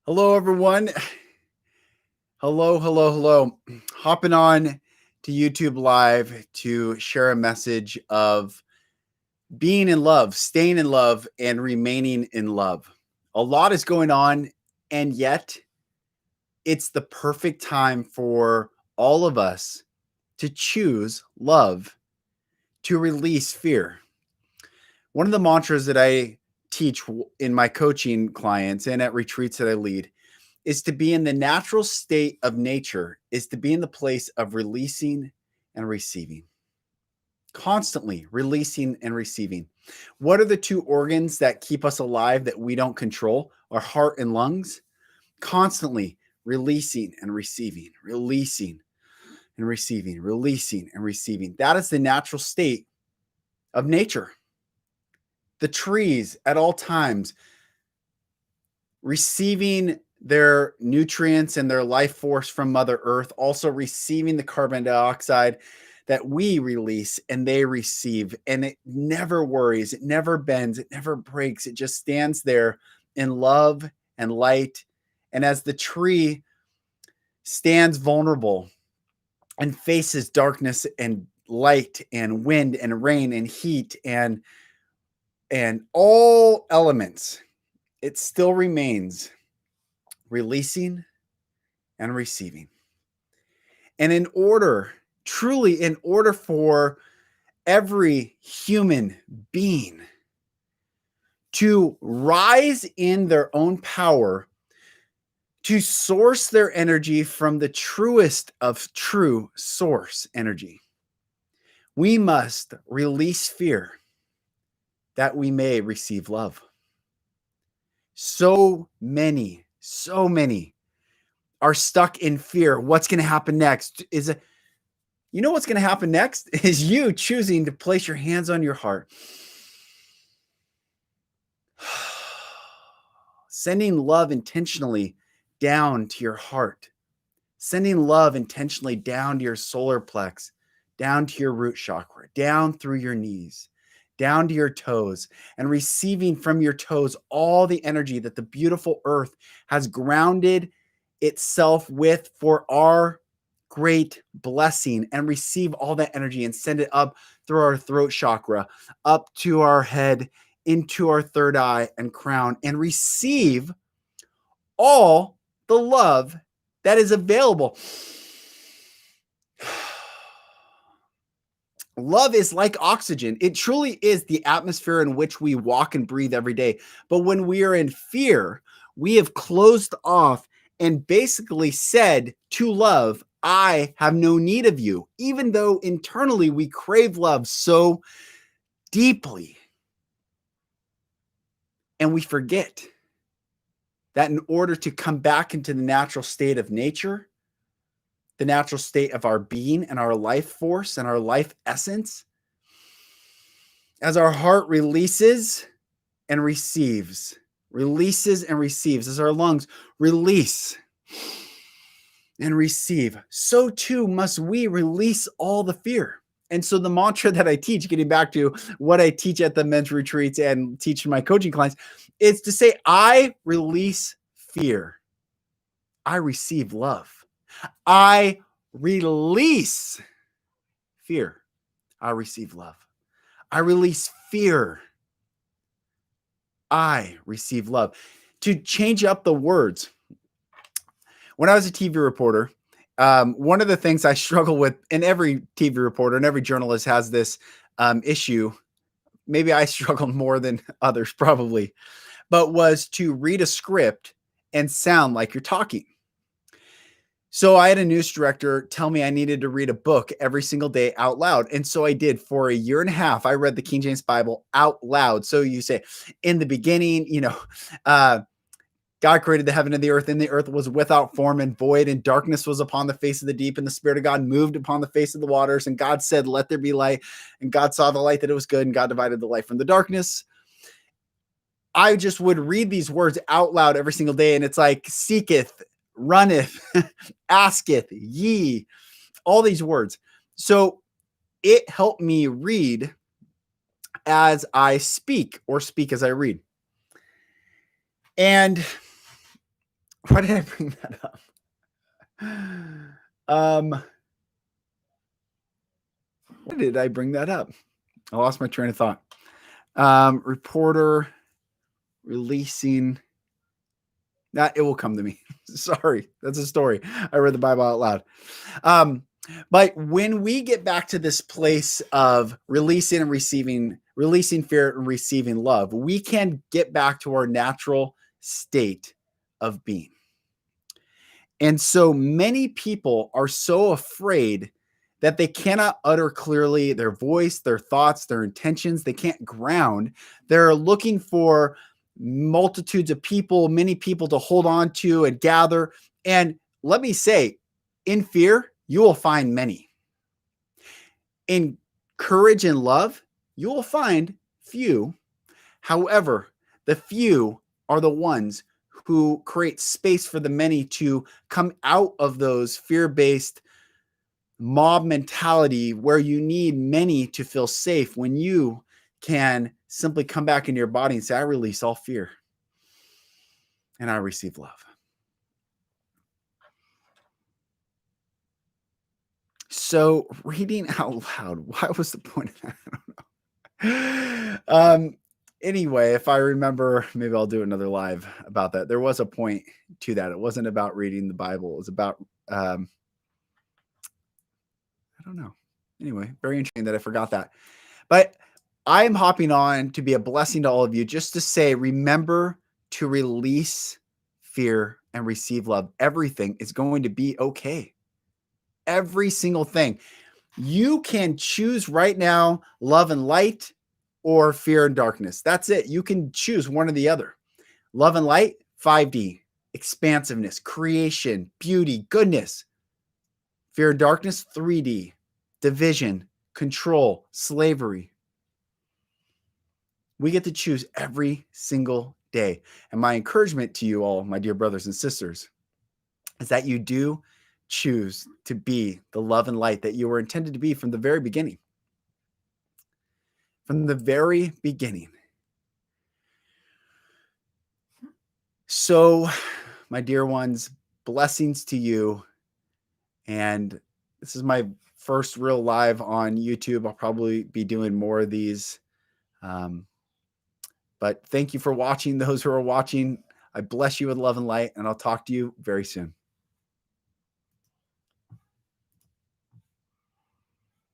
Hello, everyone. Hello. Hopping on to YouTube Live to share a message of being in love, staying in love, and remaining in love. A lot is going on, and yet it's the perfect time for all of us to choose love, to release fear. One of the mantras that I teach in my coaching clients and at retreats that I lead is to be in the natural state of nature, is to be in the place of releasing and receiving. Constantly releasing and receiving. What are the two organs that keep us alive that we don't control? Our heart and lungs. Constantly releasing and receiving, releasing and receiving, releasing and receiving. That is the natural state of nature. The trees at all times receiving their nutrients and their life force from Mother Earth, also receiving the carbon dioxide that we release and they receive. And it never worries, it never bends, it never breaks. It just stands there in love and light. And as the tree stands vulnerable and faces darkness and light and wind and rain and heat and all elements, it still remains releasing and receiving. And truly in order for every human being to rise in their own power, to source their energy from the truest of true source energy, we must release fear that we may receive love. So many are stuck in fear. What's going to happen next? You know what's going to happen next is you choosing to place your hands on your heart. Sending love intentionally down to your heart. Sending love intentionally down to your solar plex, down to your root chakra, down through your knees, down to your toes, and receiving from your toes all the energy that the beautiful earth has grounded itself with for our great blessing, and receive all that energy and send it up through our throat chakra, up to our head, into our third eye and crown, and receive all the love that is available. Love is like oxygen. It truly is the atmosphere in which we walk and breathe every day. But when we are in fear, we have closed off and basically said to love, I have no need of you, even though internally we crave love so deeply. And we forget that in order to come back into the natural state of nature, the natural state of our being and our life force and our life essence, as our heart releases and receives, as our lungs release and receive, so too must we release all the fear. And so the mantra that I teach, getting back to what I teach at the men's retreats and teach my coaching clients, is to say, I release fear. I receive love. I release fear. I receive love. I release fear. I receive love. To change up the words, when I was a TV reporter, one of the things I struggle with, and every TV reporter and every journalist has this issue, maybe I struggled more than others probably, but was to read a script and sound like you're talking. So I had a news director tell me I needed to read a book every single day out loud. And so I did. For a year and a half. I read the King James Bible out loud. So you say, in the beginning, God created the heaven and the earth, and the earth was without form and void, and darkness was upon the face of the deep, and the Spirit of God moved upon the face of the waters. And God said, let there be light. And God saw the light, that it was good, and God divided the light from the darkness. I just would read these words out loud every single day. And it's like, seeketh, runneth, asketh, ye, all these words. So it helped me read as I speak, or speak as I read. And Why did I bring that up? Why did I bring that up? I lost my train of thought. Reporter releasing that it will come to me. Sorry, that's a story. I read the Bible out loud. But when we get back to this place of releasing and receiving, releasing fear and receiving love, we can get back to our natural state of being. And so many people are so afraid that they cannot utter clearly their voice, their thoughts, their intentions. They can't ground. They're looking for multitudes of people, many people to hold on to and gather. And let me say, in fear, you will find many. In courage and love, you will find few. However, the few are the ones who create space for the many to come out of those fear-based mob mentality where you need many to feel safe, when you can simply come back into your body and say, I release all fear and I receive love. So reading out loud, what was the point of that? I don't know. Anyway, if I remember, maybe I'll do another live about that. There was a point to that. It wasn't about reading the Bible. It was about, I don't know. Anyway, very interesting that I forgot that. But I'm hopping on to be a blessing to all of you, just to say, remember to release fear and receive love. Everything is going to be okay. Every single thing. You can choose right now love and light or fear and darkness. That's it. You can choose one or the other. Love and light, 5D, expansiveness, creation, beauty, goodness. Fear and darkness, 3D, division, control, slavery. We get to choose every single day. And my encouragement to you all, my dear brothers and sisters, is that you do choose to be the love and light that you were intended to be from the very beginning. From the very beginning. So, my dear ones, blessings to you. And this is my first real live on YouTube. I'll probably be doing more of these. But thank you for watching. Those who are watching, I bless you with love and light, and I'll talk to you very soon.